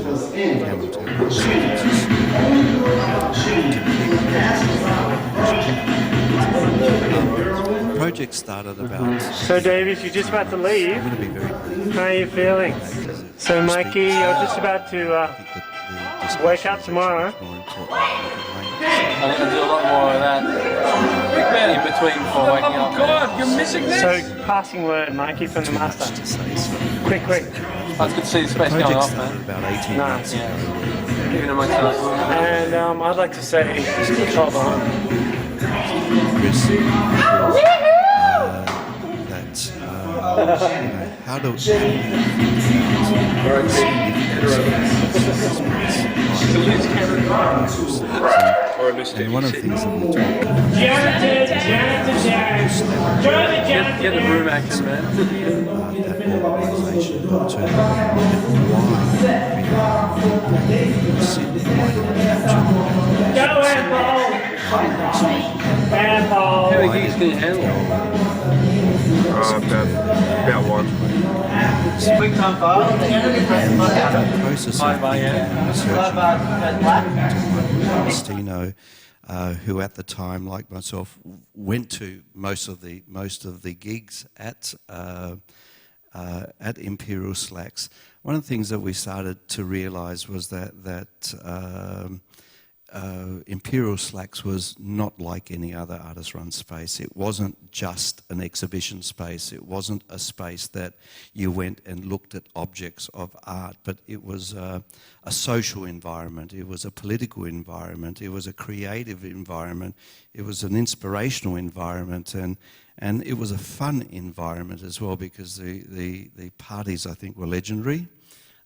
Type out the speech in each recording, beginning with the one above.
The project started about... So Davis, you're just about to leave. I'm going to be very brief. How are you feeling? So Mikey, you're just about to wake up tomorrow. I'm going to do a lot more of that in between before waking up. God, you're missing this! So, passing word, Mikey, from the master. Quick. Oh, it's good to see the space going off, man. About 18 months ago. Even in my class. And I'd like to say, hold on. Chris, how do and one of the things that we talk about Get the room action, man. that organisation in terms of How many gigs can you handle? About one. Quick time file. process of DAGOSTINO, who at the time, like myself, went to most of the gigs at Imperial Slacks. One of the things that we started to realise was that Imperial Slacks was not like any other artist-run space. It wasn't just an exhibition space. It wasn't a space that you went and looked at objects of art, but it was a social environment. It was a political environment. It was a creative environment. It was an inspirational environment, and it was a fun environment as well, because the parties, I think, were legendary.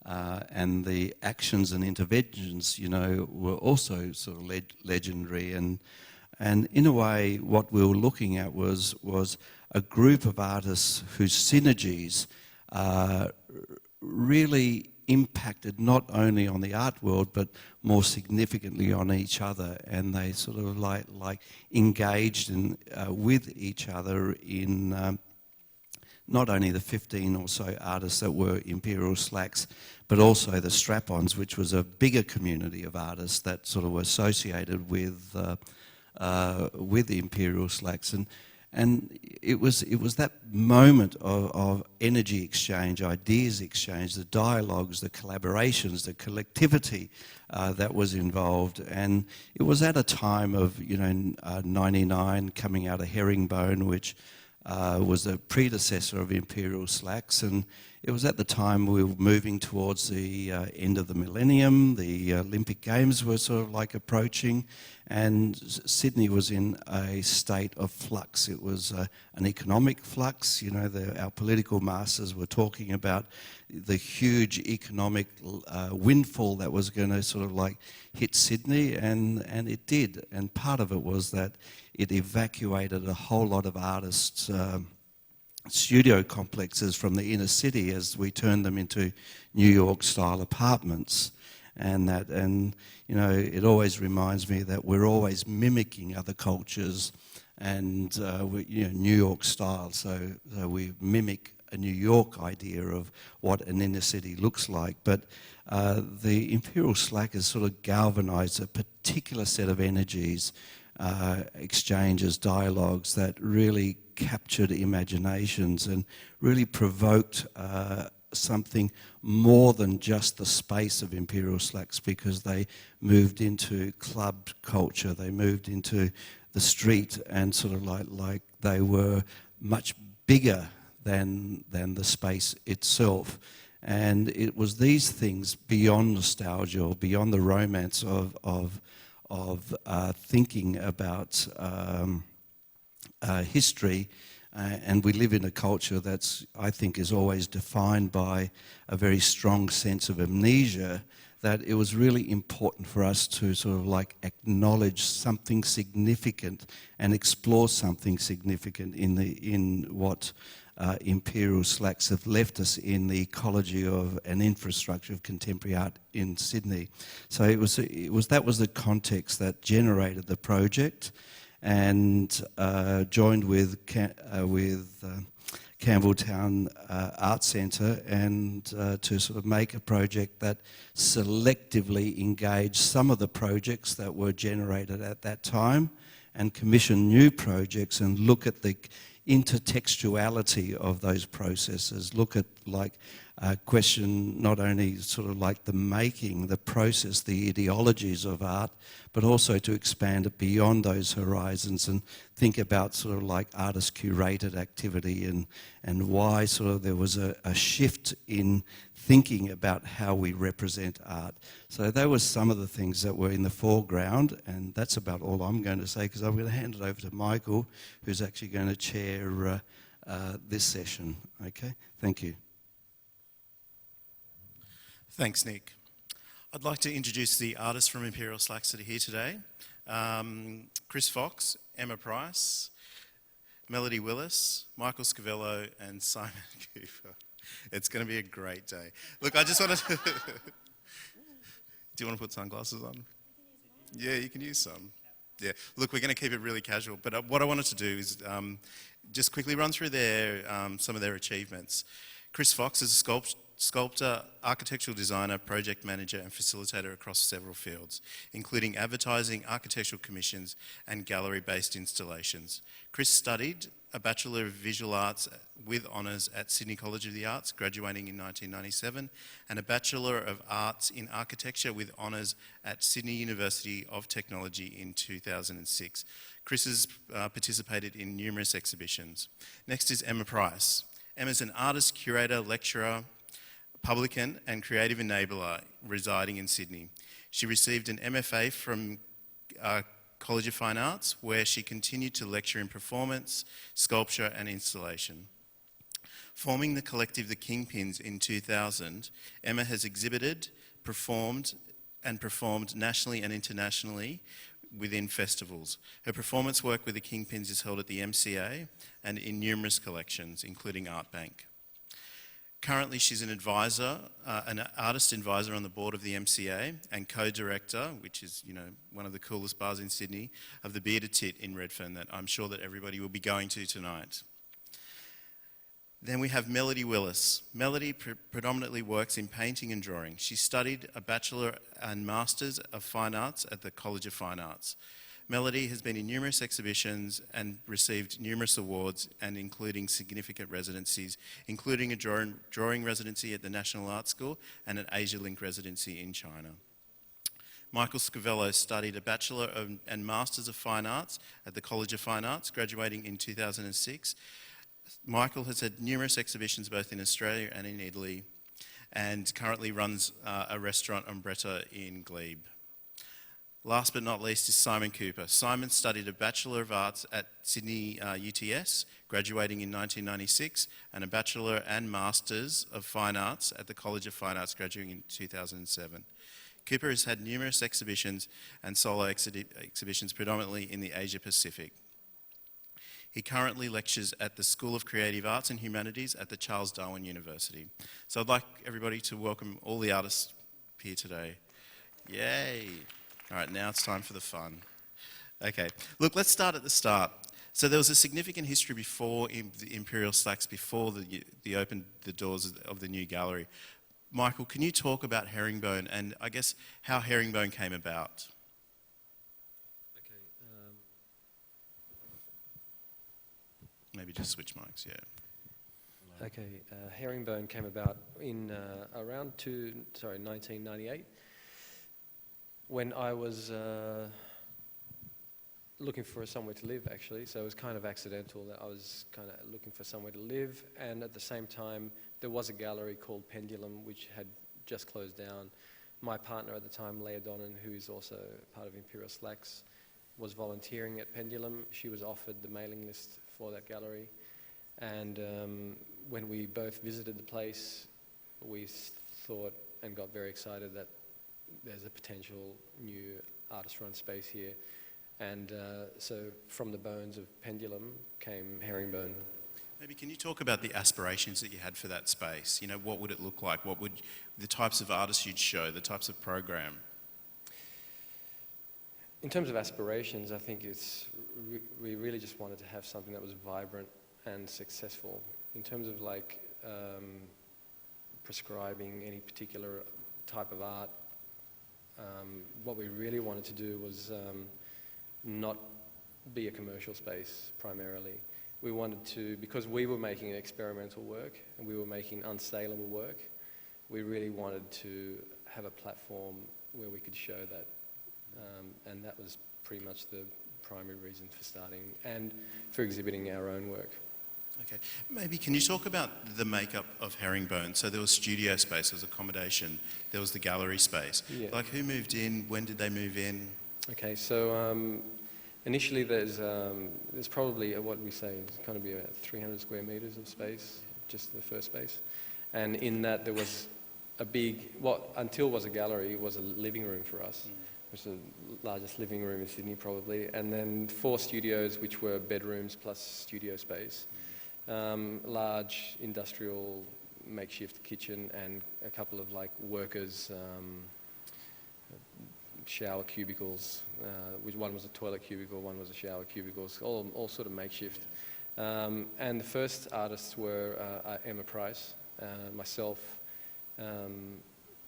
And the actions and interventions, were also sort of legendary. And in a way, what we were looking at was a group of artists whose synergies really impacted not only on the art world, but more significantly on each other. And they sort of like engaged with each other in not only the 15 or so artists that were Imperial Slacks, but also the Strap-Ons, which was a bigger community of artists that sort of were associated with the Imperial Slacks. And it was that moment of energy exchange, ideas exchange, the dialogues, the collaborations, the collectivity that was involved. And it was at a time of 99 coming out of Herringbone, which was a predecessor of Imperial Slacks, and it was at the time we were moving towards the end of the millennium. The Olympic Games were sort of like approaching, and Sydney was in a state of flux. It was an economic flux. Our political masters were talking about the huge economic windfall that was going to sort of like hit Sydney, and it did. And part of it was that it evacuated a whole lot of artists' studio complexes from the inner city as we turned them into New York-style apartments. And it always reminds me that we're always mimicking other cultures, and New York style. So we mimic a New York idea of what an inner city looks like. But the Imperial Slack has sort of galvanized a particular set of energies, exchanges, dialogues that really captured imaginations and really provoked something more than just the space of Imperial Slacks, because they moved into club culture, they moved into the street, and sort of like they were much bigger than the space itself. And it was these things beyond nostalgia or beyond the romance of thinking about history, and we live in a culture that's, I think, is always defined by a very strong sense of amnesia, that it was really important for us to sort of like acknowledge something significant and explore something significant in what Imperial Slacks have left us in the ecology of an infrastructure of contemporary art in Sydney. So that was the context that generated the project, and joined with Campbelltown Art Centre and to sort of make a project that selectively engaged some of the projects that were generated at that time and commission new projects and look at the intertextuality of those processes, look at question not only sort of like the making, the process, the ideologies of art, but also to expand it beyond those horizons and think about sort of like artist-curated activity and why sort of there was a shift in thinking about how we represent art. So that was some of the things that were in the foreground, and that's about all I'm going to say because I'm going to hand it over to Michael, who's actually going to chair this session. Okay, thank you. Thanks, Nick. I'd like to introduce the artists from Imperial Slacks that are here today. Chris Fox, Emma Price, Melody Willis, Michael Scavello, and Simon Cooper. It's going to be a great day. Look, I just want to... Do you want to put sunglasses on? Yeah, you can use some. Yeah, look, we're going to keep it really casual, but what I wanted to do is just quickly run through some of their achievements. Chris Fox is a sculptor, architectural designer, project manager and facilitator across several fields, including advertising, architectural commissions and gallery-based installations. Chris studied a Bachelor of Visual Arts with honours at Sydney College of the Arts, graduating in 1997, and a Bachelor of Arts in Architecture with honours at Sydney University of Technology in 2006. Chris has participated in numerous exhibitions. Next is Emma Price. Emma's an artist, curator, lecturer, publican and creative enabler residing in Sydney. She received an MFA from College of Fine Arts, where she continued to lecture in performance, sculpture and installation. Forming the collective The Kingpins in 2000, Emma has exhibited, performed nationally and internationally within festivals. Her performance work with The Kingpins is held at the MCA and in numerous collections, including Art Bank. Currently, she's an advisor, an artist advisor on the board of the MCA and co-director, which is, one of the coolest bars in Sydney, of the Bearded Tit in Redfern that I'm sure that everybody will be going to tonight. Then we have Melody Willis. Melody predominantly works in painting and drawing. She studied a Bachelor and Masters of Fine Arts at the College of Fine Arts. Melody has been in numerous exhibitions and received numerous awards, and including significant residencies, including a drawing residency at the National Art School and an Asia Link residency in China. Michael Scavello studied a Bachelor and Masters of Fine Arts at the College of Fine Arts, graduating in 2006. Michael has had numerous exhibitions both in Australia and in Italy, and currently runs a restaurant Ombretta in Glebe. Last but not least is Simon Cooper. Simon studied a Bachelor of Arts at Sydney UTS, graduating in 1996, and a Bachelor and Masters of Fine Arts at the College of Fine Arts, graduating in 2007. Cooper has had numerous exhibitions and solo exhibitions, predominantly in the Asia Pacific. He currently lectures at the School of Creative Arts and Humanities at the Charles Darwin University. So I'd like everybody to welcome all the artists here today. Yay! All right, now it's time for the fun. Okay, look, let's start at the start. So there was a significant history before the Imperial Slacks, before the opened the doors of the new gallery. Michael, can you talk about Herringbone and I guess how Herringbone came about? Okay. Maybe just switch mics, yeah. Okay, Herringbone came about in around 1998. When I was looking for somewhere to live, actually, so it was kind of accidental that I was kind of looking for somewhere to live, and at the same time there was a gallery called Pendulum which had just closed down. My partner at the time, Leah Donnan, who is also part of Imperial Slacks, was volunteering at Pendulum. She was offered the mailing list for that gallery, and when we both visited the place, we thought and got very excited that there's a potential new artist-run space here. And so from the bones of Pendulum came Herringbone. Maybe can you talk about the aspirations that you had for that space? What would it look like? What would the types of artists you'd show, the types of program? In terms of aspirations, I think we really just wanted to have something that was vibrant and successful. In terms of like prescribing any particular type of art, what we really wanted to do was not be a commercial space primarily. We wanted to, because we were making experimental work and we were making unsaleable work, we really wanted to have a platform where we could show that. And that was pretty much the primary reason for starting and for exhibiting our own work. Okay, maybe can you talk about the makeup of Herringbone? So there was studio space, there was accommodation, there was the gallery space. Yeah. Like who moved in, when did they move in? Okay, so initially there's probably what we say is going to be about 300 square meters of space, just the first space. And in that there was a big, what until was a gallery, was a living room for us, which is the largest living room in Sydney probably, and then 4 studios which were bedrooms plus studio space. Large industrial makeshift kitchen and a couple of like workers' shower cubicles, which one was a toilet cubicle, one was a shower cubicle, all sort of makeshift. And the first artists were Emma Price, myself,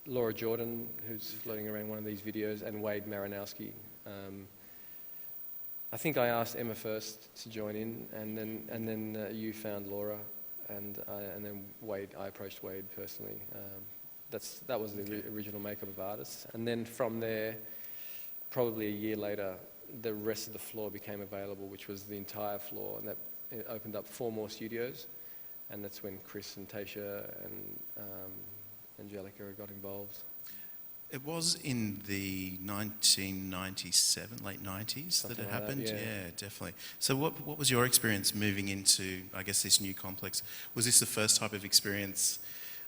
Laura Jordan, who's floating around one of these videos, and Wade Maranowski. I think I asked Emma first to join in, and then you found Laura, and then Wade. I approached Wade personally. That was the original makeup of artists, and then from there, probably a year later, the rest of the floor became available, which was the entire floor, and that it opened up 4 more studios, and that's when Chris and Tasha and Angelica got involved. It was in the 1997, late 90s Something that it like happened? that, yeah. Yeah, definitely. So what was your experience moving into, I guess, this new complex? Was this the first type of experience,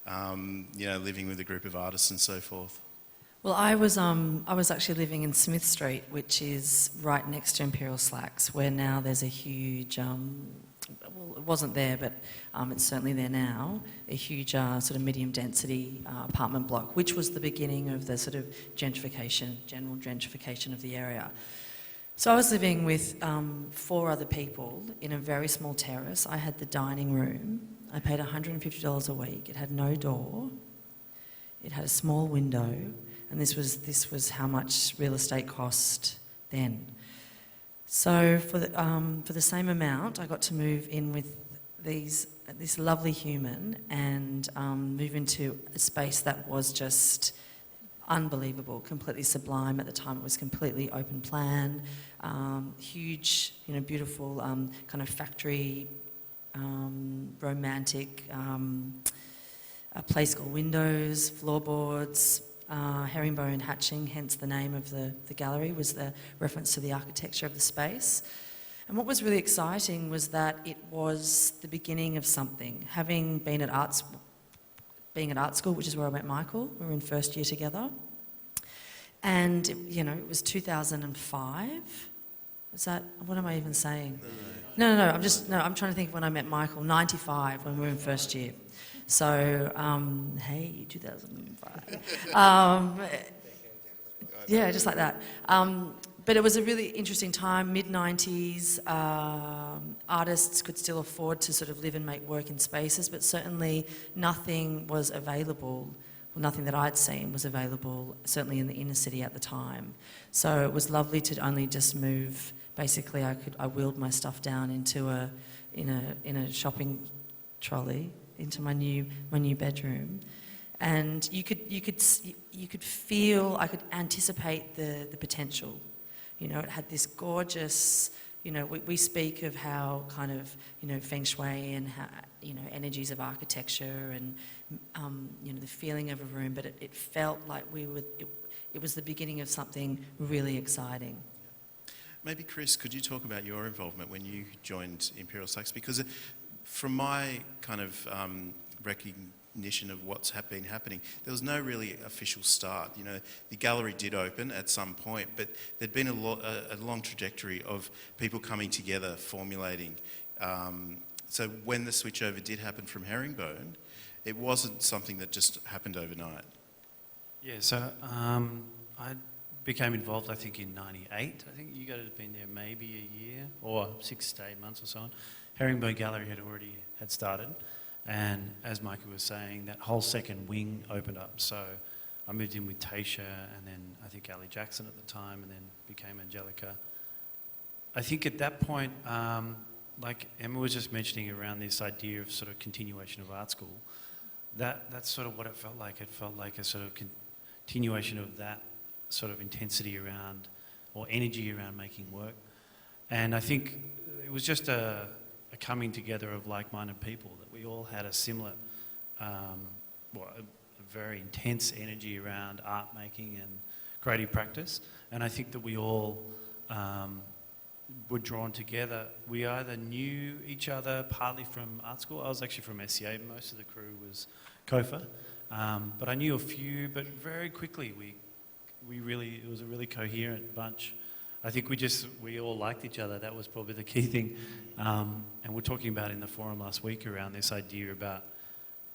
living with a group of artists and so forth? Well, I was actually living in Smith Street, which is right next to Imperial Slacks, where now there's a huge, well, it wasn't there, but it's certainly there now, a huge sort of medium density apartment block, which was the beginning of the sort of gentrification, general gentrification of the area. So I was living with 4 other people in a very small terrace. I had the dining room. I paid $150 a week. It had no door. It had a small window. And this was how much real estate cost then. So for the same amount, I got to move in with this lovely human and move into a space that was just unbelievable, completely sublime. At the time, it was completely open plan, huge, beautiful kind of factory, romantic, a place called windows, floorboards. Herringbone hatching, hence the name of the gallery, was the reference to the architecture of the space. And what was really exciting was that it was the beginning of something. Having been at art school, which is where I met Michael, we were in first year together. And, it was 2005. Was that, what am I even saying? No, I'm trying to think of when I met Michael, 95, when we were in first year. So, hey, 2005. Yeah, just like that. But it was a really interesting time, mid-90s. Artists could still afford to sort of live and make work in spaces, but certainly nothing was available, well, nothing that I'd seen was available, certainly in the inner city at the time. So it was lovely to only just move. Basically, I wheeled my stuff down into in a shopping trolley into my new bedroom, and you could feel, I could anticipate the potential. It had this gorgeous, we speak of how kind of, feng shui and how, energies of architecture and, the feeling of a room, but it felt like it was the beginning of something really exciting. Maybe, Chris, could you talk about your involvement when you joined Imperial Slacks? Because from my kind of recognition of what's been happening, there was no really official start. The gallery did open at some point, but there'd been a long trajectory of people coming together, formulating. So when the switchover did happen from Herringbone, it wasn't something that just happened overnight. Yeah, so I became involved, I think, in '98. I think you guys had been there maybe a year or 6 to 8 months or so on. Herringbone Gallery had already had started. And as Mikey was saying, that whole second wing opened up. So I moved in with Tasha and then I think Ali Jackson at the time, and then became Angelica. I think at that point, like Emma was just mentioning around this idea of sort of continuation of art school, that's sort of what it felt like. It felt like a sort of continuation of that sort of intensity around, or energy around making work. And I think it was just a coming together of like-minded people, that we all had a similar, a very intense energy around art making and creative practice. And I think that we all were drawn together. We either knew each other partly from art school. I was actually from SCA. Most of the crew was COFA. But I knew a few, but very quickly it was a really coherent bunch. I think we all liked each other. That was probably the key thing. And we're talking about in the forum last week around this idea about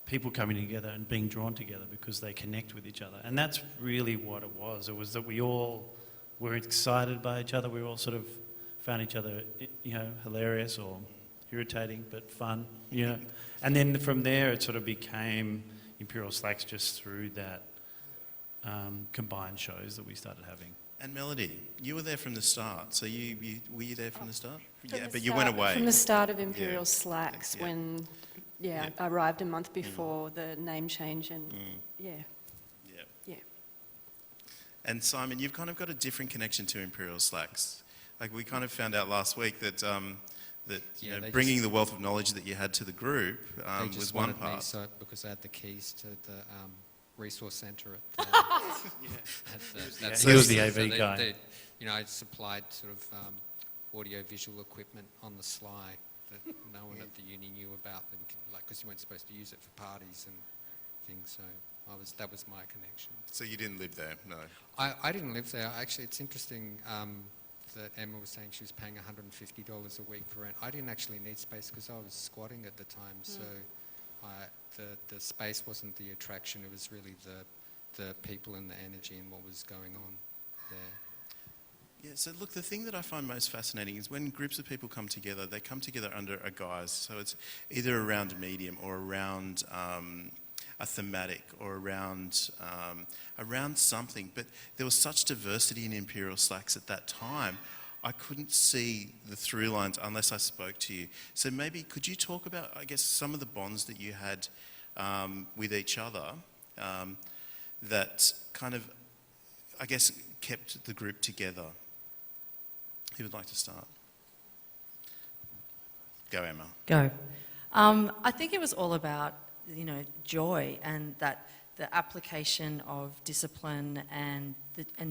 people coming together and being drawn together because they connect with each other. And that's really what it was. It was that we all were excited by each other. We all sort of found each other, hilarious or irritating, but fun, And then from there, it sort of became Imperial Slacks just through that combined shows that we started having. And Melody, you were there from the start. So were you there from the start? You went away. From the start of Imperial Slacks, when I arrived a month before the name change, and yeah. And Simon, you've kind of got a different connection to Imperial Slacks. Like we kind of found out last week that bringing the wealth of knowledge that you had to the group was one part. Me so because I had the keys to the resource centre at he was the AV guy. I supplied sort of audio-visual equipment on the sly that no one at the uni knew about, because you weren't supposed to use it for parties and things. So that was my connection. So you didn't live there, no? I didn't live there. Actually, it's interesting that Emma was saying she was paying $150 a week for rent. I didn't actually need space because I was squatting at the time, so the space wasn't the attraction. It was really the people and the energy and what was going on there. Yeah, so look, the thing that I find most fascinating is when groups of people come together, they come together under a guise. So it's either around a medium or around a thematic or around something. But there was such diversity in Imperial Slacks at that time, I couldn't see the through lines unless I spoke to you. So maybe could you talk about, I guess, some of the bonds that you had with each other that kind of, I guess, kept the group together? Who would like to start? Go, Emma. Go. I think it was all about, joy and that the application of discipline and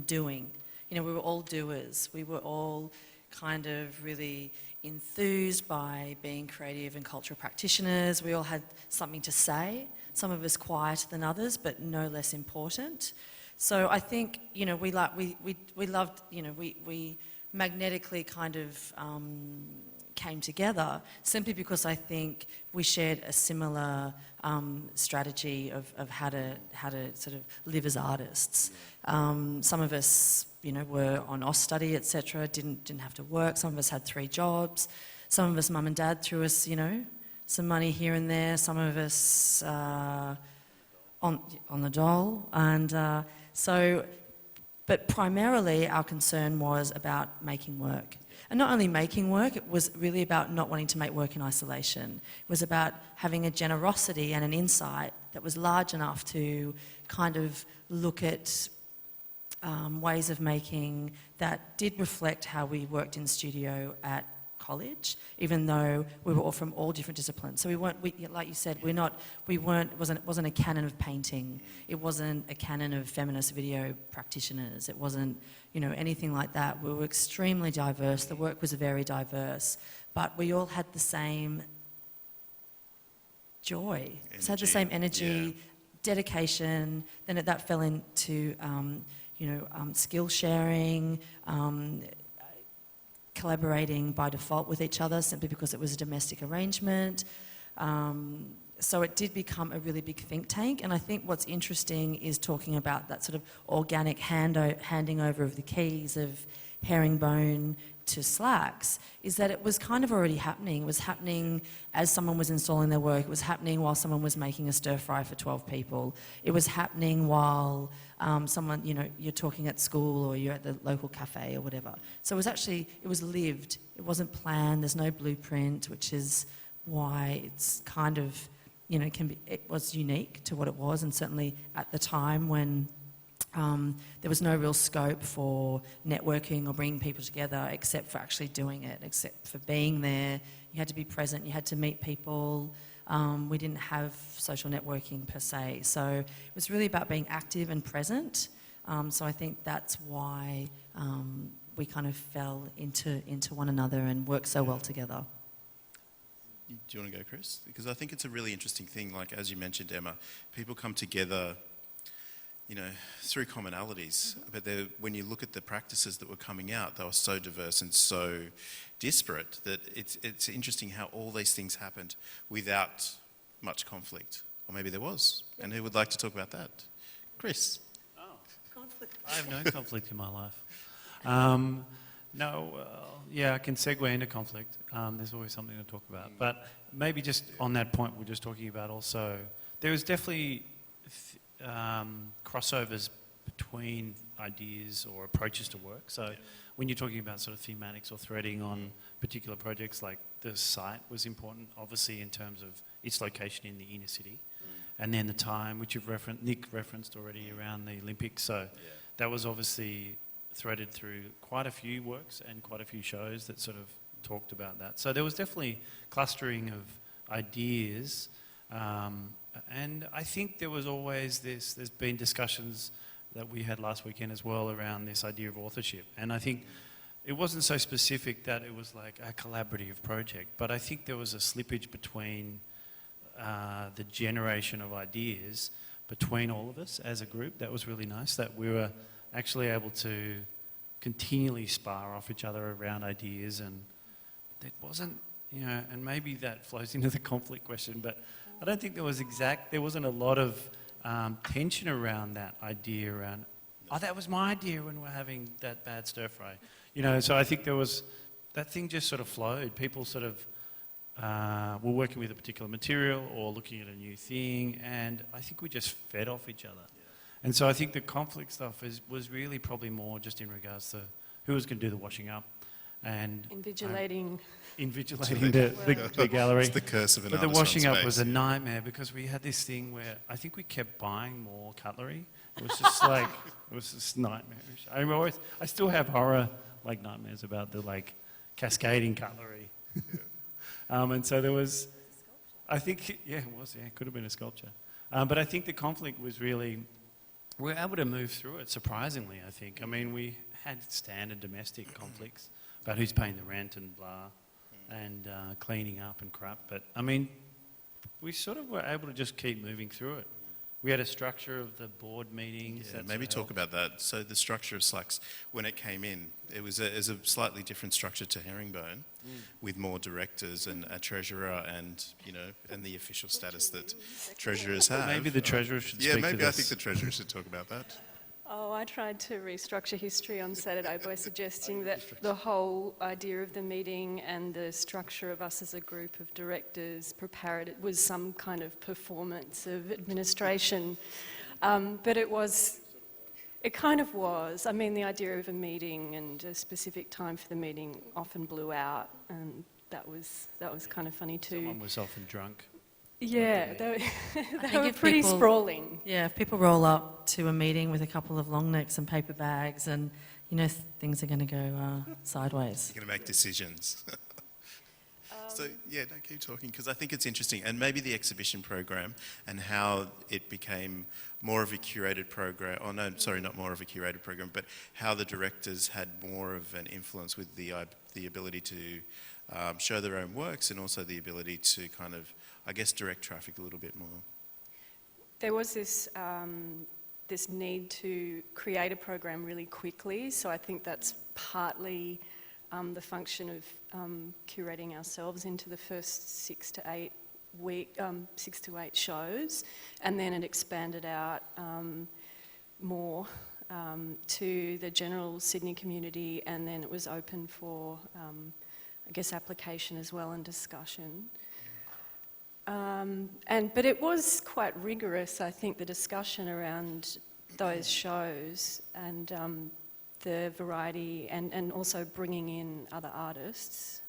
doing. We were all doers. We were all kind of really enthused by being creative and cultural practitioners. We all had something to say, some of us quieter than others, but no less important. So I think, we loved, we magnetically kind of came together simply because I think we shared a similar strategy of how to sort of live as artists. Some of us, were on OS study, etc. Didn't have to work. Some of us had 3 jobs. Some of us, mum and dad threw us, some money here and there. Some of us on the dole, and but primarily our concern was about making work. And not only making work, it was really about not wanting to make work in isolation. It was about having a generosity and an insight that was large enough to kind of look at ways of making that did reflect how we worked in studio at college, even though we were all from all different disciplines. So we weren't, like you said, it wasn't a canon of painting. It wasn't a canon of feminist video practitioners. It wasn't, anything like that. We were extremely diverse. The work was very diverse, but we all had the same joy. It had the same energy, dedication. Then that fell into, skill sharing, collaborating by default with each other simply because it was a domestic arrangement. So it did become a really big think tank, and I think what's interesting is talking about that sort of organic handing over of the keys of herringbone to Slacks is that it was kind of already happening. It was happening as someone was installing their work. It was happening while someone was making a stir fry for 12 people. It was happening while someone, you know, you're talking at school or you're at the local cafe or whatever. So it was lived. It wasn't planned. There's no blueprint, which is why it's kind of, you know, it was unique to what it was, and certainly at the time when there was no real scope for networking or bringing people together except for actually doing it, except for being there. You had to be present, you had to meet people. We didn't have social networking per se. So it was really about being active and present. So I think that's why we kind of fell into one another and worked so well together. Do you want to go, Chris? Because I think it's a really interesting thing. Like, as you mentioned, Emma, people come together, you know, through commonalities. But when you look at the practices that were coming out, they were so diverse and so disparate that it's interesting how all these things happened without much conflict. Or maybe there was. And who would like to talk about that? Chris. Oh, conflict. I have no conflict in my life. Yeah, I can segue into conflict. There's always something to talk about. But maybe just on that point we're just talking about also, there was definitely crossovers between ideas or approaches to work. So when you're talking about sort of thematics or threading on particular projects, like the site was important, obviously, in terms of its location in the inner city. And then the time, which Nick referenced already around the Olympics. So that was obviously threaded through quite a few works and quite a few shows that sort of talked about that. So there was definitely clustering of ideas, and I think there was always there's been discussions that we had last weekend as well around this idea of authorship, and I think it wasn't so specific that it was like a collaborative project, but I think there was a slippage between the generation of ideas between all of us as a group. That was really nice, that we were actually able to continually spar off each other around ideas, and it wasn't, you know, and maybe that flows into the conflict question, but I don't think there wasn't a lot of tension around that idea around, oh, that was my idea when we're having that bad stir fry. You know, so I think that thing just sort of flowed. People sort of were working with a particular material or looking at a new thing, and I think we just fed off each other. And so I think the conflict stuff was really probably more just in regards to who was going to do the washing up and Invigilating the gallery. It's the curse of an But the artist on washing up space. was a nightmare because we had this thing where I think we kept buying more cutlery. It was just like, it was just nightmarish. I still have horror like nightmares about the like cascading cutlery. And so there was, I think, it could have been a sculpture. But I think the conflict was really, we were able to move through it, surprisingly, I think. I mean, we had standard domestic conflicts about who's paying the rent and blah, and cleaning up and crap. But, I mean, we sort of were able to just keep moving through it. We had a structure of the board meetings. Yeah, maybe talk about that. So the structure of Slacks, when it came in, it was a slightly different structure to Herringbone, with more directors and a treasurer, and and the official status that treasurers have. Maybe the treasurer should speak to this. Yeah, maybe I think the treasurer should talk about that. Oh, I tried to restructure history on Saturday by suggesting that the whole idea of the meeting and the structure of us as a group of directors prepared it was some kind of performance of administration. But it kind of was. I mean, the idea of a meeting and a specific time for the meeting often blew out, and that was kind of funny too. Someone was often drunk. Yeah, they were pretty sprawling. Yeah, if people roll up to a meeting with a couple of long necks and paper bags, and things are going to go sideways. You're going to make decisions. So keep talking, because I think it's interesting, and maybe the exhibition program and how it became more of a curated program. Oh no, sorry, not more of a curated program, but how the directors had more of an influence with the ability to show their own works, and also the ability to kind of, I guess, direct traffic a little bit more. There was this need to create a program really quickly, so I think that's partly the function of curating ourselves into the first 6 to 8 shows, and then it expanded out more to the general Sydney community, and then it was open for, I guess, application as well and discussion. But it was quite rigorous, I think, the discussion around those shows and the variety and also bringing in other artists.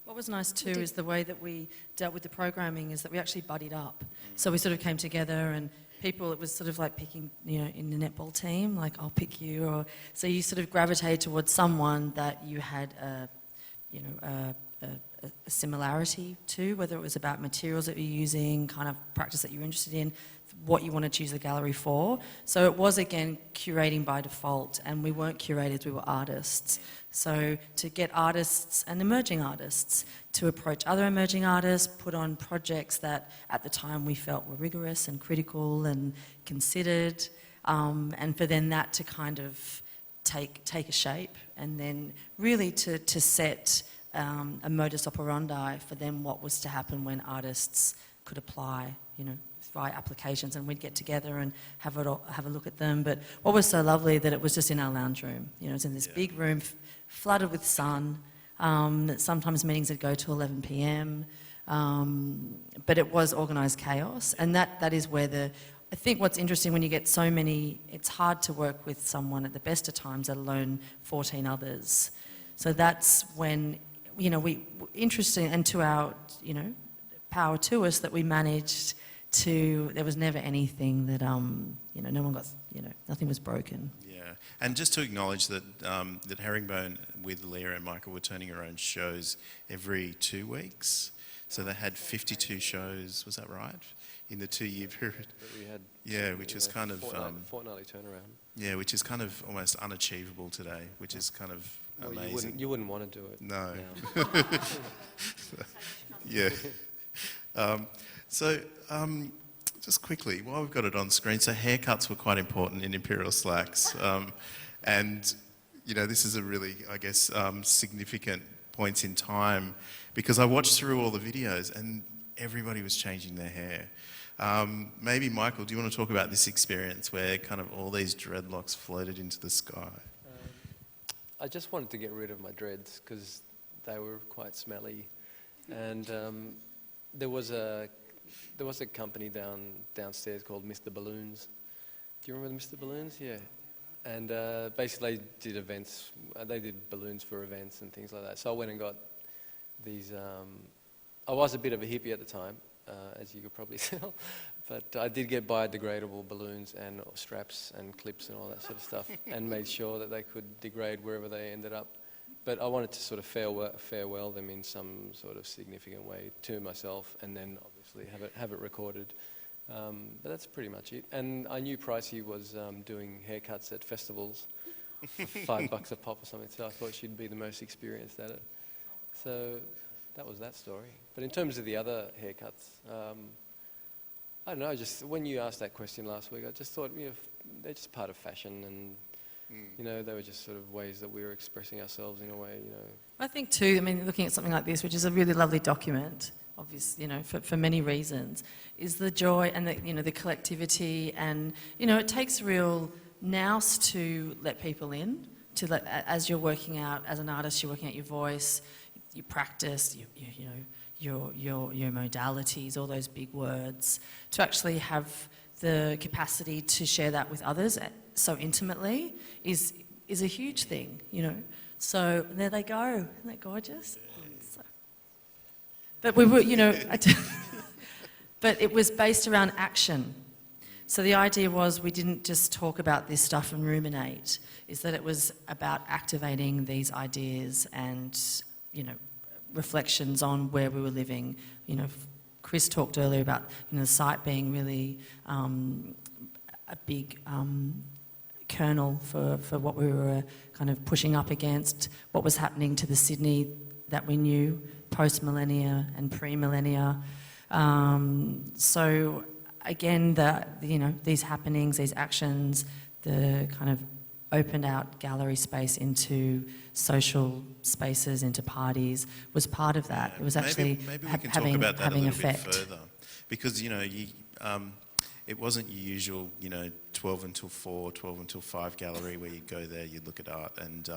What was nice too is the way that we dealt with the programming is that we actually buddied up. So we sort of came together and people, it was sort of like picking, in the netball team, like I'll pick you, or so you sort of gravitated towards someone that you had a similarity to, whether it was about materials that you're using, kind of practice that you're interested in, what you want to choose the gallery for. So it was, again, curating by default, and we weren't curators, we were artists. So to get artists and emerging artists to approach other emerging artists, put on projects that at the time we felt were rigorous and critical and considered, and for then that to kind of take a shape, and then really to set a modus operandi for them what was to happen when artists could apply, via applications, and we'd get together and have a look at them. But what was so lovely that it was just in our lounge room. It was in this big room flooded with sun. Sometimes meetings would go to 11 p.m. But it was organised chaos, and that is where I think what's interesting when you get so many, it's hard to work with someone at the best of times, let alone 14 others. So that's when, interesting, and to our, power to us that we managed to, there was never anything that, no one got, nothing was broken. Yeah, and just to acknowledge that that Herringbone with Leah and Michael were turning around shows every 2 weeks. So they had 52 shows, was that right? In the 2-year period. We had, yeah, which is kind of... fortnitly turnaround. Yeah, which is kind of almost unachievable today, which is kind of amazing. You wouldn't want to do it. No. Yeah. Just quickly, while we've got it on screen, so haircuts were quite important in Imperial Slacks. And, this is a really, I guess, significant point in time, because I watched through all the videos and everybody was changing their hair. Maybe, Michael, do you want to talk about this experience where kind of all these dreadlocks floated into the sky? I just wanted to get rid of my dreads because they were quite smelly. And there was a company downstairs called Mr. Balloons. Do you remember Mr. Balloons? Yeah. And basically they did events. They did balloons for events and things like that. So I went and got these. I was a bit of a hippie at the time, as you could probably tell. But I did get biodegradable balloons and straps and clips and all that sort of stuff, and made sure that they could degrade wherever they ended up. But I wanted to sort of farewell them in some sort of significant way to myself, and then obviously have it recorded. But that's pretty much it. And I knew Pricey was doing haircuts at festivals for $5 a pop or something, so I thought she'd be the most experienced at it. So that was that story. But in terms of the other haircuts, I don't know, just when you asked that question last week, I just thought, they're just part of fashion, and they were just sort of ways that we were expressing ourselves in a way, I think too, looking at something like this, which is a really lovely document, obviously, for many reasons, is the joy and the collectivity, and, it takes real nous to let people in, as you're working out, as an artist, you're working out your voice, you practice, your modalities, all those big words, to actually have the capacity to share that with others so intimately is a huge thing, So there they go. Isn't that gorgeous? So, but we were, but it was based around action. So the idea was we didn't just talk about this stuff and ruminate, is that it was about activating these ideas and, reflections on where we were living. Chris talked earlier about, the site being really a big kernel for what we were kind of pushing up against, what was happening to the Sydney that we knew post-millennia and pre-millennia. So again, these happenings, these actions, the kind of opened out gallery space into social spaces, into parties, was part of that. It was actually maybe we can talk about that a little effect. bit further, because it it wasn't your usual, 12 until 4, 12 until 5 gallery where you'd go there, you'd look at art, and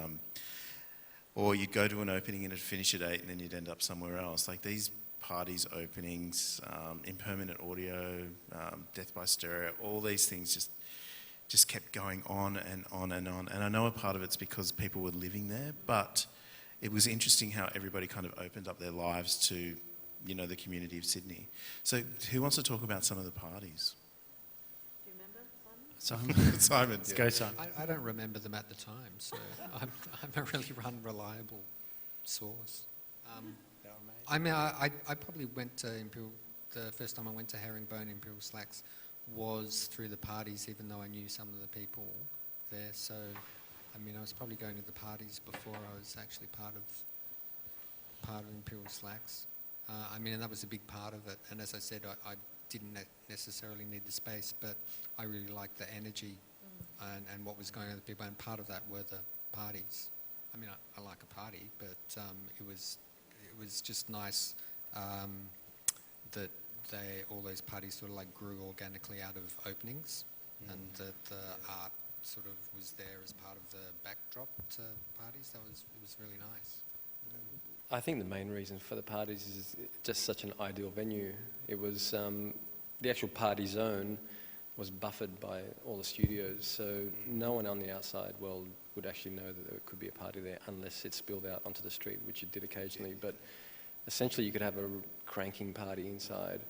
or you'd go to an opening and it'd finish at 8 and then you'd end up somewhere else. Like these parties, openings, impermanent audio, death by stereo, all these things just kept going on and on and on. And I know a part of it's because people were living there, but it was interesting how everybody kind of opened up their lives to, the community of Sydney. So who wants to talk about some of the parties? Do you remember, Simon? Simon. Let's go, Simon. I don't remember them at the time, so I'm a really unreliable source. I mean, I probably went to Imperial, the first time I went to Herringbone Imperial Slacks was through the parties, even though I knew some of the people there. So, I mean, I was probably going to the parties before I was actually part of Imperial Slacks. I mean, and that was a big part of it. And as I said, I didn't necessarily need the space, but I really liked the energy and what was going on with people. And part of that were the parties. I mean, I like a party, but it was just nice that all those parties sort of like grew organically out of openings, and that the art sort of was there as part of the backdrop to parties. It was really nice. I think the main reason for the parties is just such an ideal venue. It was the actual party zone was buffered by all the studios, so no one on the outside world would actually know that there could be a party there unless it spilled out onto the street, which it did occasionally. But essentially you could have a cranking party inside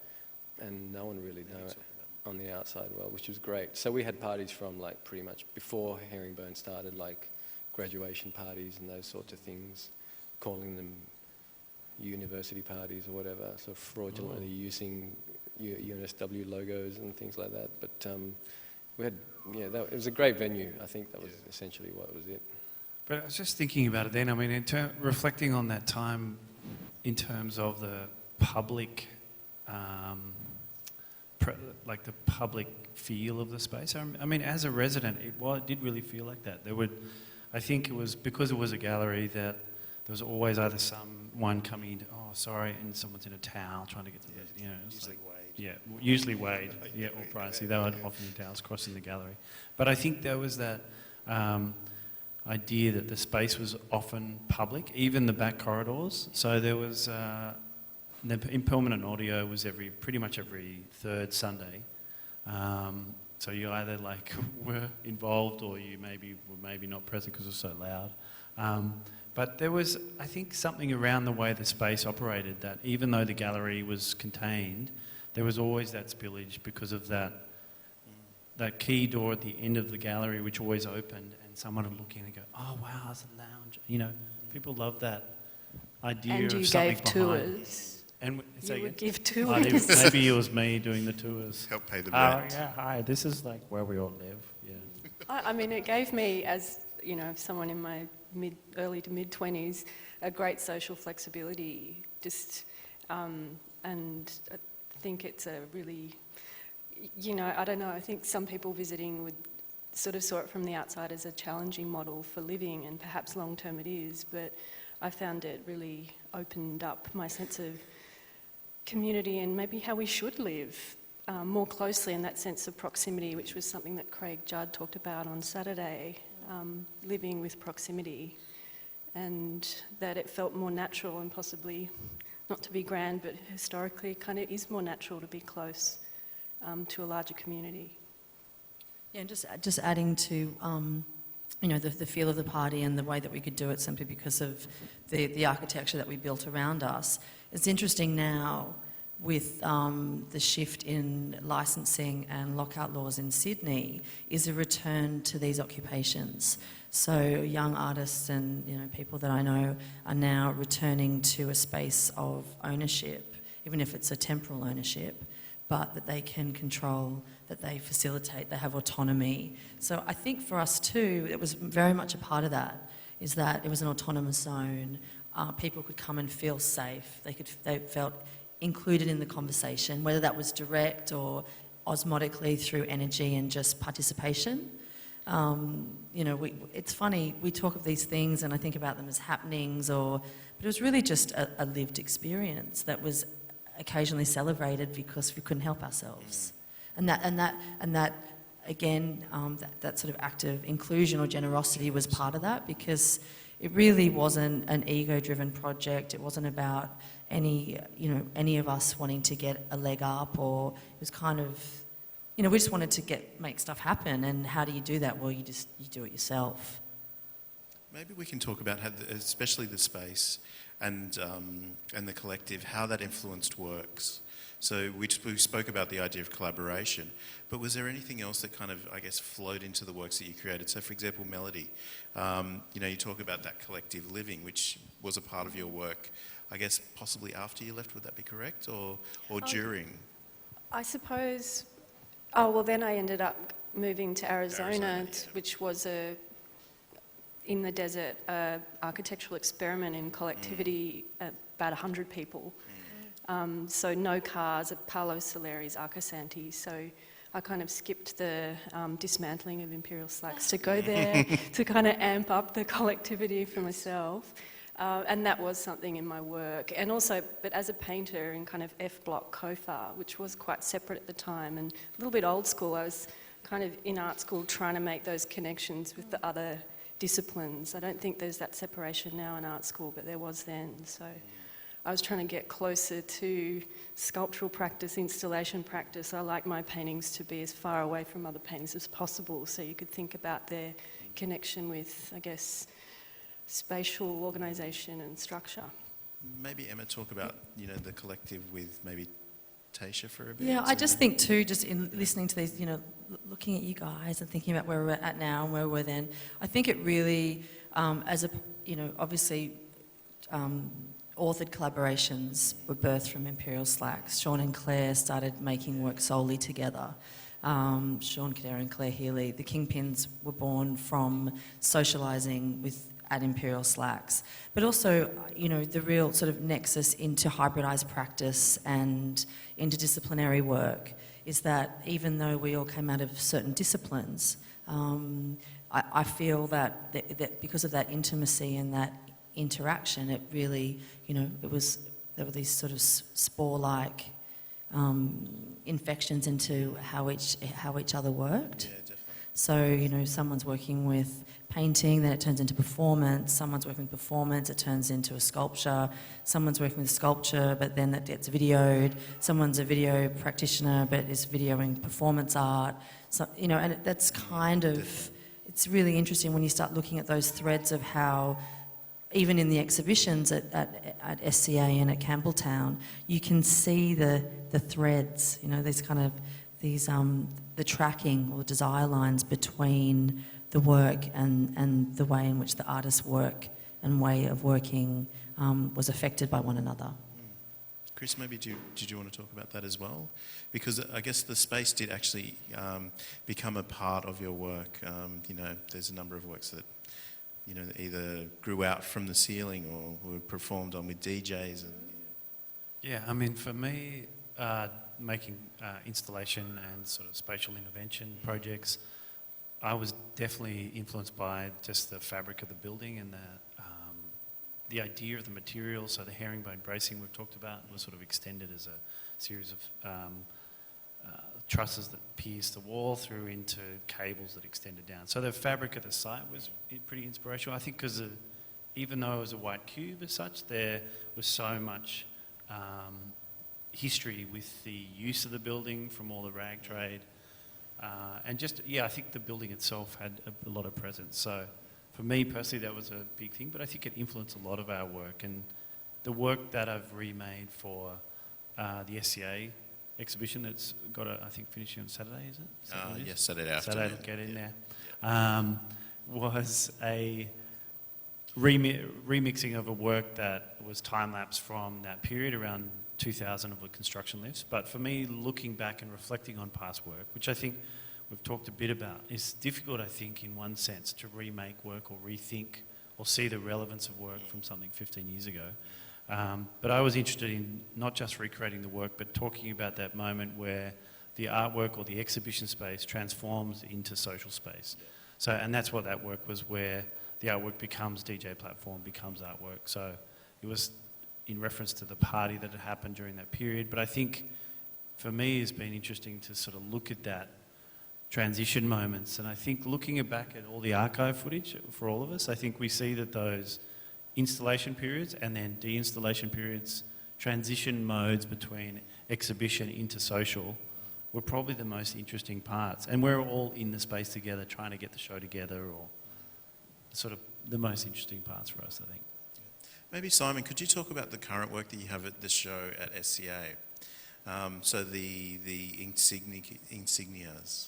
and no one really know it on the outside world, which was great. So we had parties from like pretty much before Herringbone started, like graduation parties and those sorts of things, calling them university parties or whatever, so fraudulently using UNSW logos and things like that. But we had, it was a great venue. I think that was essentially what was it. But I was just thinking about it then. I mean, reflecting on that time in terms of the public, like the public feel of the space. I mean, as a resident, it did really feel like that. I think it was because it was a gallery that there was always either someone coming in, oh, sorry, and someone's in a towel trying to get to the, usually Wade. Yeah, usually Wade, or Pricey. They were often in towels crossing the gallery. But I think there was that idea that the space was often public, even the back corridors. So there was, the impermanent audio was pretty much every third Sunday. So you either were involved or you were maybe not present because it was so loud. But there was, I think, something around the way the space operated that even though the gallery was contained, there was always that spillage because of that key door at the end of the gallery which always opened and someone would look in and go, oh wow, it's a lounge. People love that idea of something behind. And you gave tours. And you would give tours. Maybe it was me doing the tours. Help pay the rent. Yeah, hi, this is like where we all live. Yeah. I mean, it gave me, as someone in my early to mid 20s, a great social flexibility. And I think it's a really, I don't know. I think some people visiting would sort of saw it from the outside as a challenging model for living, and perhaps long term it is. But I found it really opened up my sense of community and maybe how we should live more closely in that sense of proximity, which was something that Craig Judd talked about on Saturday, living with proximity, and that it felt more natural and possibly, not to be grand, but historically it kind of is more natural to be close to a larger community. Yeah, and just adding to the feel of the party and the way that we could do it simply because of the architecture that we built around us. It's interesting now with the shift in licensing and lockout laws in Sydney is a return to these occupations. So young artists and people that I know are now returning to a space of ownership, even if it's a temporal ownership, but that they can control, that they facilitate, they have autonomy. So I think for us too, it was very much a part of that, is that it was an autonomous zone. People could come and feel safe. They felt included in the conversation, whether that was direct or osmotically through energy and just participation. It's funny, we talk of these things and I think about them as happenings, but it was really just a lived experience that was occasionally celebrated because we couldn't help ourselves. And that again, that sort of act of inclusion or generosity was part of that, because it really wasn't an ego-driven project. It wasn't about any of us wanting to get a leg up, or it was kind of, we just wanted to make stuff happen. And how do you do that? Well, you do it yourself. Maybe we can talk about how, especially the space and the collective, how that influenced works. So we spoke about the idea of collaboration, but was there anything else that kind of, I guess, flowed into the works that you created? So, for example, Melody, you talk about that collective living, which was a part of your work, I guess, possibly after you left, would that be correct, or during? I suppose, then I ended up moving to Arizona, which was in the desert, architectural experiment in collectivity, about 100 people. So no cars at Palo Soleri's Arcosanti. So I kind of skipped the dismantling of Imperial Slacks to go there to kind of amp up the collectivity for myself. And that was something in my work. And also, but as a painter in kind of F-block COFA, which was quite separate at the time and a little bit old school, I was kind of in art school trying to make those connections with the other disciplines. I don't think there's that separation now in art school, but there was then. So I was trying to get closer to sculptural practice, installation practice. I like my paintings to be as far away from other paintings as possible, so you could think about their connection with, I guess, spatial organisation and structure. Maybe Emma, talk about the collective with maybe Tasha for a bit. Yeah, I just think too, just in listening to these, looking at you guys and thinking about where we're at now and where we were then, I think it really, obviously, authored collaborations were birthed from Imperial Slacks. Sean and Claire started making work solely together. Sean Cadero and Claire Healy. The Kingpins were born from socialising at Imperial Slacks. But also, the real sort of nexus into hybridised practice and interdisciplinary work is that even though we all came out of certain disciplines, I feel that because of that intimacy and that interaction, it really, there were these sort of spore-like infections into how each other worked. Yeah, definitely. So, someone's working with painting, then it turns into performance. Someone's working with performance, it turns into a sculpture. Someone's working with sculpture, but then that gets videoed. Someone's a video practitioner, but is videoing performance art. So, and that's kind of, it's really interesting when you start looking at those threads of how, even in the exhibitions at SCA and at Campbelltown, you can see the threads, these kind of, the tracking or desire lines between the work and the way in which the artist's work and way of working was affected by one another. Chris, maybe did you want to talk about that as well? Because I guess the space did actually become a part of your work. There's a number of works that either grew out from the ceiling or were performed on with DJs. Yeah, for me, making installation and sort of spatial intervention projects, I was definitely influenced by just the fabric of the building and the idea of the material. So the herringbone bracing we've talked about was sort of extended as a series of trusses that pierced the wall through into cables that extended down. So the fabric of the site was pretty inspirational. I think because even though it was a white cube as such, there was so much history with the use of the building from all the rag trade. And just, I think the building itself had a lot of presence. So for me personally, that was a big thing, but I think it influenced a lot of our work. And the work that I've remade for the SCA exhibition that's got I think finishing on Saturday, is it? Yes, Saturday afternoon. Saturday, get in there. Was a remixing of a work that was time-lapse from that period around 2000 of the construction lifts. But for me, looking back and reflecting on past work, which I think we've talked a bit about, is difficult, I think, in one sense, to remake work or rethink or see the relevance of work from something 15 years ago. But I was interested in not just recreating the work, but talking about that moment where the artwork or the exhibition space transforms into social space. So, and that's what that work was, where the artwork becomes DJ platform, becomes artwork. So it was in reference to the party that had happened during that period. But I think for me has been interesting to sort of look at that transition moments. And I think looking back at all the archive footage for all of us, I think we see that those installation periods and then de-installation periods, transition modes between exhibition into social, were probably the most interesting parts. And we're all in the space together trying to get the show together, or sort of the most interesting parts for us, I think. Maybe Simon, could you talk about the current work that you have at the show at SCA? So the insignias.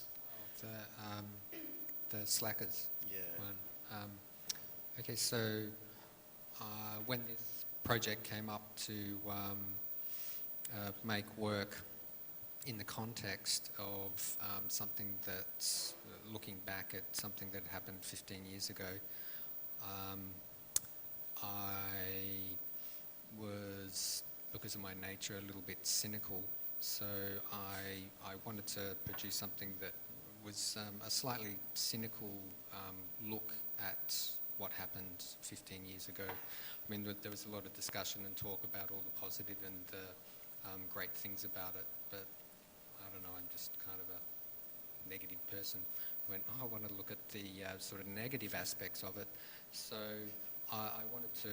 The slackers. Yeah. One. Okay, so when this project came up to make work in the context of something that's looking back at something that happened 15 years ago, I was, because of my nature, a little bit cynical. So I wanted to produce something that was a slightly cynical look at what happened 15 years ago. I mean, there was a lot of discussion and talk about all the positive and the great things about it, but I don't know, I'm just kind of a negative person. I went, I want to look at the sort of negative aspects of it. So I wanted to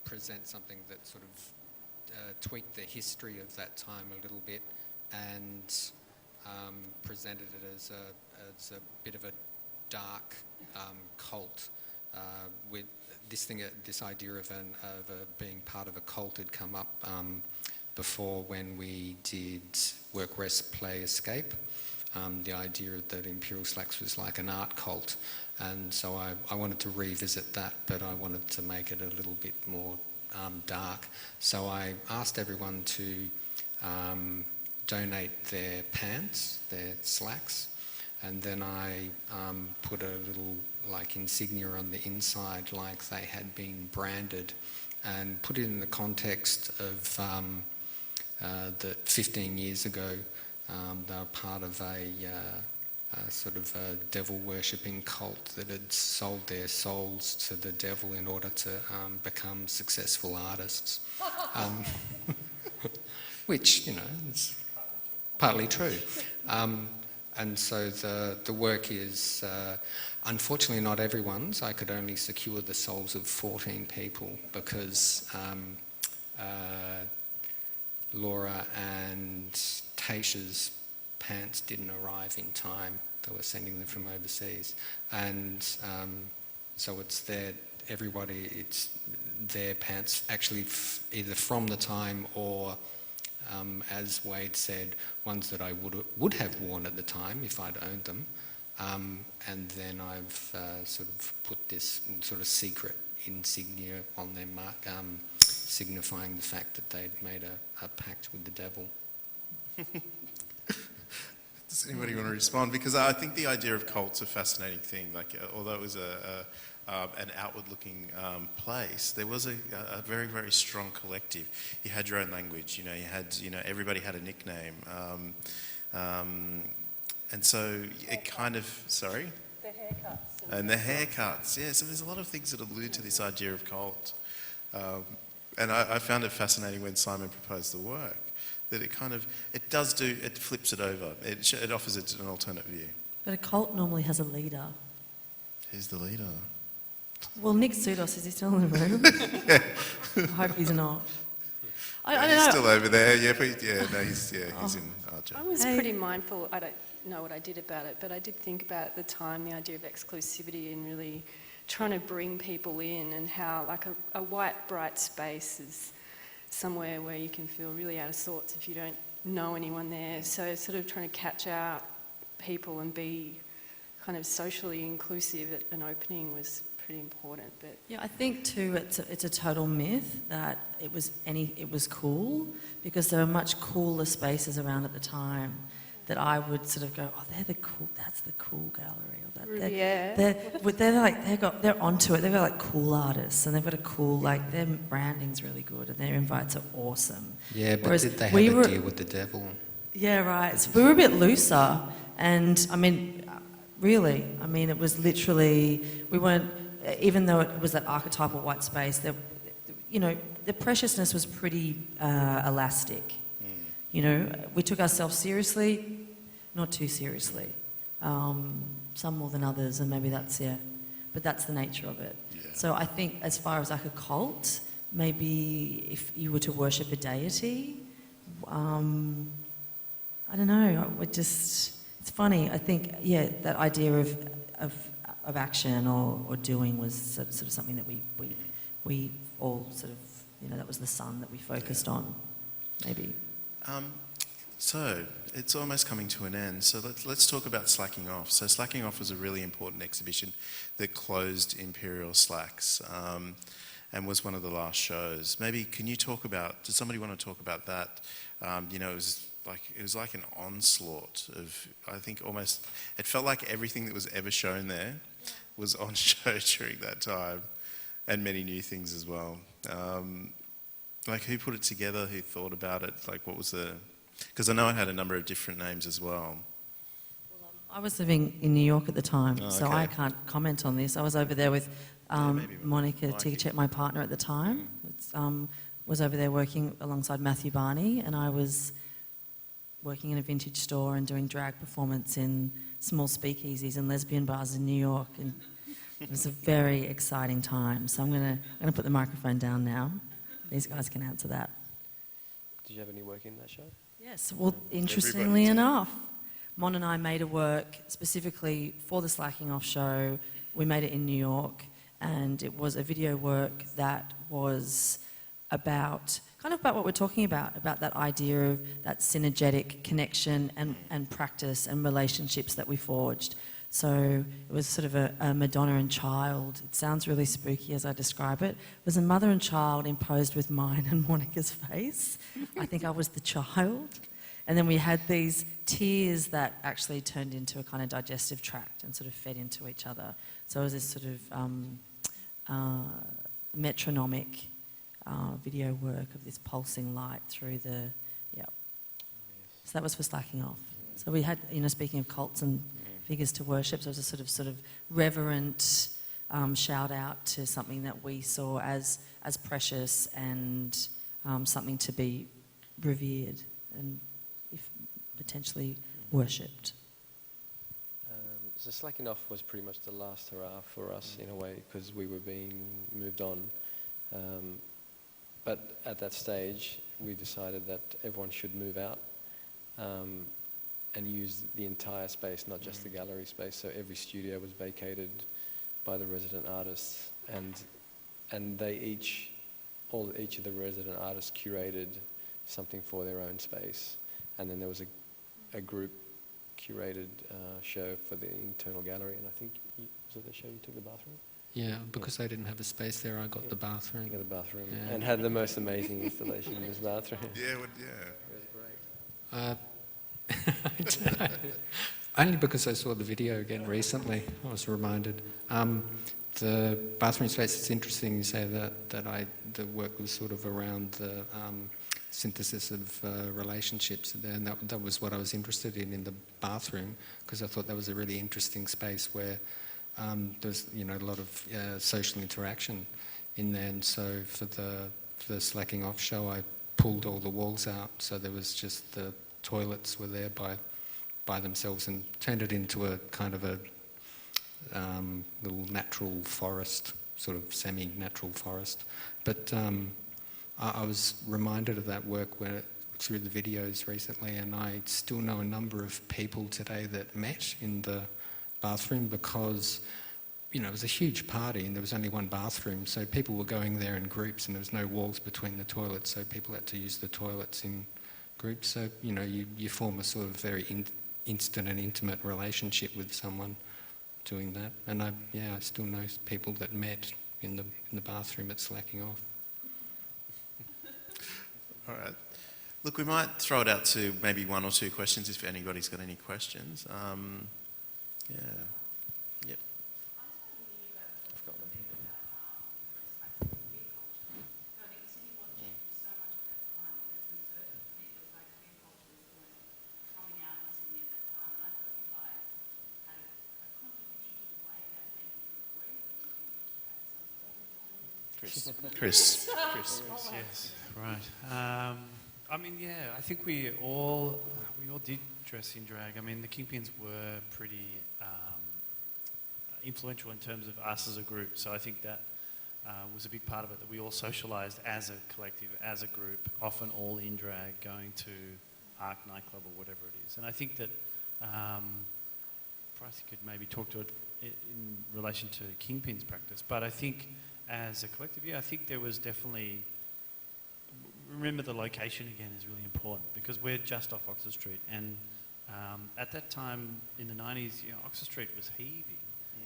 present something that sort of tweaked the history of that time a little bit and presented it as a bit of a dark cult. With this idea of being part of a cult had come up before when we did Work, Rest, Play, Escape. The idea that Imperial Slacks was like an art cult, and so I wanted to revisit that, but I wanted to make it a little bit more dark. So I asked everyone to donate their pants, their slacks, and then I put a little like insignia on the inside like they had been branded, and put it in the context of that 15 years ago they were part of a sort of a devil-worshipping cult that had sold their souls to the devil in order to become successful artists. Which, you know, is partly true. And so the work is, unfortunately not everyone's. I could only secure the souls of 14 people because Laura and Tasha's pants didn't arrive in time. They were sending them from overseas. And so it's it's their pants actually either from the time or, as Wade said, ones that I would have worn at the time if I'd owned them. And then I've sort of put this sort of secret insignia on their mark, signifying the fact that they'd made a pact with the devil. Does anybody want to respond? Because I think the idea of cult's a fascinating thing. Like, although it was an outward-looking place, there was a very, very strong collective. You had your own language. You know, everybody had a nickname, and so it kind of sorry. The haircuts. And the haircuts, yeah. So there's a lot of things that allude to this idea of cult, and I found it fascinating when Simon proposed the work. That it flips it over. It offers it an alternate view. But a cult normally has a leader. Who's the leader? Well, Nick TSOUTAS, is he still in the room? I hope he's not. I don't know. He's still over there. He's in Archer. I was pretty mindful. I don't know what I did about it, but I did think about at the time the idea of exclusivity and really trying to bring people in, and how like a white, bright space is somewhere where you can feel really out of sorts if you don't know anyone there. So sort of trying to catch out people and be kind of socially inclusive at an opening was pretty important. But yeah, I think too it's a total myth that it was cool, because there were much cooler spaces around at the time that I would sort of go, oh, that's the cool gallery, or that they're onto it. They've got like cool artists, and they've got a cool, like, their branding's really good, and their invites are awesome. Yeah, but did they have a deal with the devil? Yeah, right. So we were a bit looser, and I mean, really, it was literally, we weren't, even though it was that archetypal white space, the preciousness was pretty elastic. You know, we took ourselves seriously, not too seriously. Some more than others, and maybe that's, yeah. But that's the nature of it. Yeah. So I think as far as like a cult, maybe if you were to worship a deity, I don't know, it's funny. I think, yeah, that idea of action or doing was sort of something that we all sort of, you know, that was the sun that we focused on, maybe. So it's almost coming to an end. So let's talk about Slacking Off. So Slacking Off was a really important exhibition that closed Imperial Slacks and was one of the last shows. Maybe can you talk about? Does somebody want to talk about that? You know, it was like an onslaught of, I think almost, it felt like everything that was ever shown there was on show during that time, and many new things as well. Like who put it together? Who thought about it? Like what was the? Because I know it had a number of different names as well. I was living in New York at the time, so okay. I can't comment on this. I was over there with Monica Tigachet, my partner at the time. Was over there working alongside Matthew Barney, and I was working in a vintage store and doing drag performance in small speakeasies and lesbian bars in New York, and it was a very exciting time. So I'm gonna put the microphone down now. These guys can answer that. Did you have any work in that show? Yes, well, interestingly enough, Mon and I made a work specifically for the Slacking Off show. We made it in New York, and it was a video work that was about what we're talking about that idea of that synergetic connection and practice and relationships that we forged. So it was sort of a Madonna and child. It sounds really spooky as I describe it. It was a mother and child imposed with mine and Monica's face. I think I was the child. And then we had these tears that actually turned into a kind of digestive tract and sort of fed into each other. So it was this sort of metronomic video work of this pulsing light through the, yeah. So that was for Slacking Off. So we had, you know, speaking of cults and figures to worship, so it was a sort of reverent shout out to something that we saw as precious and something to be revered and if potentially worshipped. So Slacking Off was pretty much the last hurrah for us in a way because we were being moved on. But at that stage, we decided that everyone should move out and use the entire space, not just the gallery space. So every studio was vacated by the resident artists, and they each of the resident artists curated something for their own space, and then there was a group curated show for the internal gallery. And I think was it the show you took the bathroom? Yeah, because I didn't have a space there, I got the bathroom. You got the bathroom, and had the most amazing installation in this bathroom. Yeah, It was great. Only because I saw the video again recently, I was reminded. The bathroom space, it's interesting you say that the work was sort of around the synthesis of relationships there, and that was what I was interested in the bathroom, because I thought that was a really interesting space where there's, you know, a lot of social interaction in there. And so for the Slacking Off show, I pulled all the walls out, so there was just the toilets were there by themselves, and turned it into a kind of a little natural forest, sort of semi-natural forest. But I was reminded of that work through the videos recently, and I still know a number of people today that met in the bathroom because, you know, it was a huge party and there was only one bathroom, so people were going there in groups and there was no walls between the toilets, so people had to use the toilets in groups. So, you know, you form a sort of very instant and intimate relationship with someone doing that. And I still know people that met in the bathroom at Slacking Off. All right. Look, we might throw it out to maybe one or two questions if anybody's got any questions. Yeah. Yep. Chris. Yes, right. I mean, yeah, I think we all did dress in drag. I mean, the Kingpins were pretty influential in terms of us as a group. So I think that was a big part of it, that we all socialised as a collective, as a group, often all in drag, going to Arc nightclub or whatever it is. And I think that Bryce could maybe talk to it in relation to Kingpin's practice. But I think as a collective, yeah, I think there was definitely... Remember, the location again is really important because we're just off Oxford Street, and at that time in the 90s, you know, Oxford Street was heaving,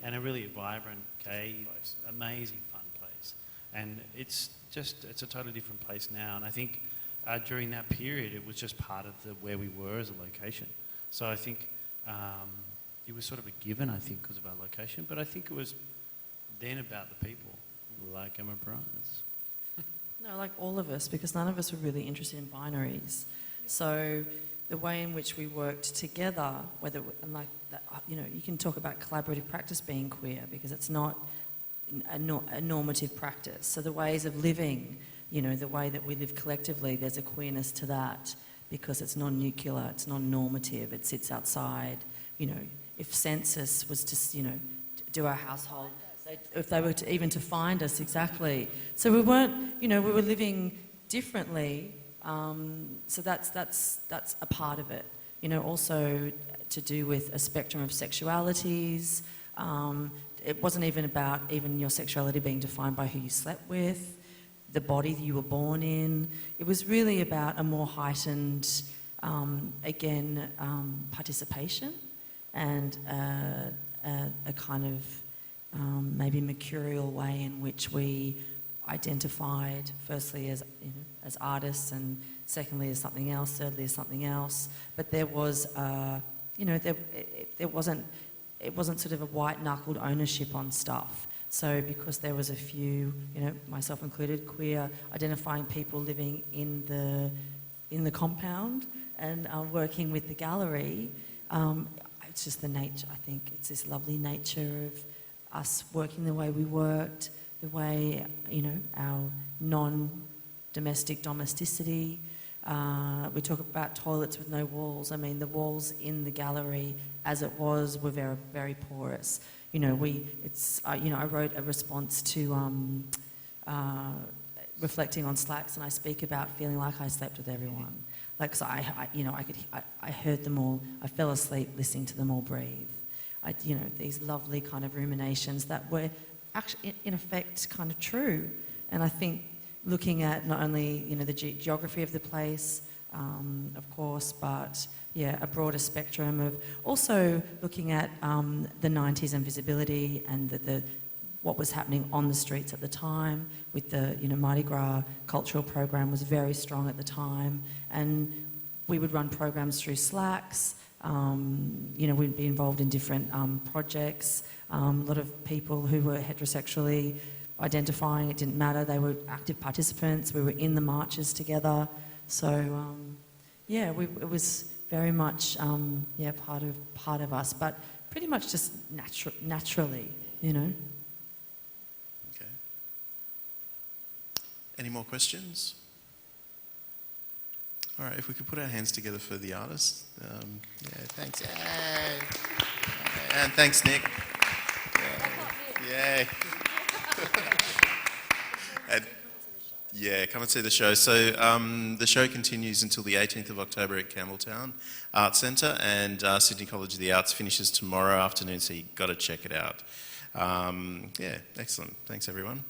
and a really vibrant, gay, amazing fun place. And it's a totally different place now. And I think during that period, it was just part of where we were as a location. So I think it was sort of a given, I think, because of our location. But I think it was then about the people, like Emma Bryce. No, like all of us, because none of us were really interested in binaries. So the way in which we worked together, whether, and like that, you know, you can talk about collaborative practice being queer because it's not a normative practice. So the ways of living, you know, the way that we live collectively, there's a queerness to that because it's non-nuclear, it's non-normative, it sits outside. You know, if census was to, you know, do our household, if they were to, even to find us, exactly. So we weren't, you know, we were living differently. So that's a part of it. You know, also to do with a spectrum of sexualities. It wasn't even about even your sexuality being defined by who you slept with, the body that you were born in. It was really about a more heightened, participation and a kind of maybe mercurial way in which we identified, firstly as, you know, as artists, and secondly as something else, thirdly as something else. But there was, you know, it wasn't sort of a white-knuckled ownership on stuff. So because there was a few, you know, myself included, queer identifying people living in the compound and working with the gallery, it's just the nature, I think. It's this lovely nature of us working the way we worked, the way, you know, our non-domestic domesticity. We talk about toilets with no walls. I mean, the walls in the gallery, as it was, were very, very porous. You know, you know, I wrote a response to reflecting on slacks, and I speak about feeling like I slept with everyone. Like, so I heard them all. I fell asleep listening to them all breathe. You know, these lovely kind of ruminations that were actually, in effect, kind of true. And I think looking at not only, you know, the geography of the place, of course, but yeah, a broader spectrum of also looking at the 90s and visibility and what was happening on the streets at the time with the, you know, Mardi Gras cultural program was very strong at the time, and we would run programs through Slacks. You know, we'd be involved in different projects. A lot of people who were heterosexually identifying, it didn't matter, they were active participants. We were in the marches together. So, yeah, it was very much, yeah, part of us, but pretty much just naturally, you know. Okay. Any more questions? All right, if we could put our hands together for the artist. Yeah, thanks. Yay. And thanks, Nick. Yay. And, yeah, come and see the show. So the show continues until the 18th of October at Campbelltown Arts Centre, and Sydney College of the Arts finishes tomorrow afternoon, so you've got to check it out. Yeah, excellent. Thanks, everyone.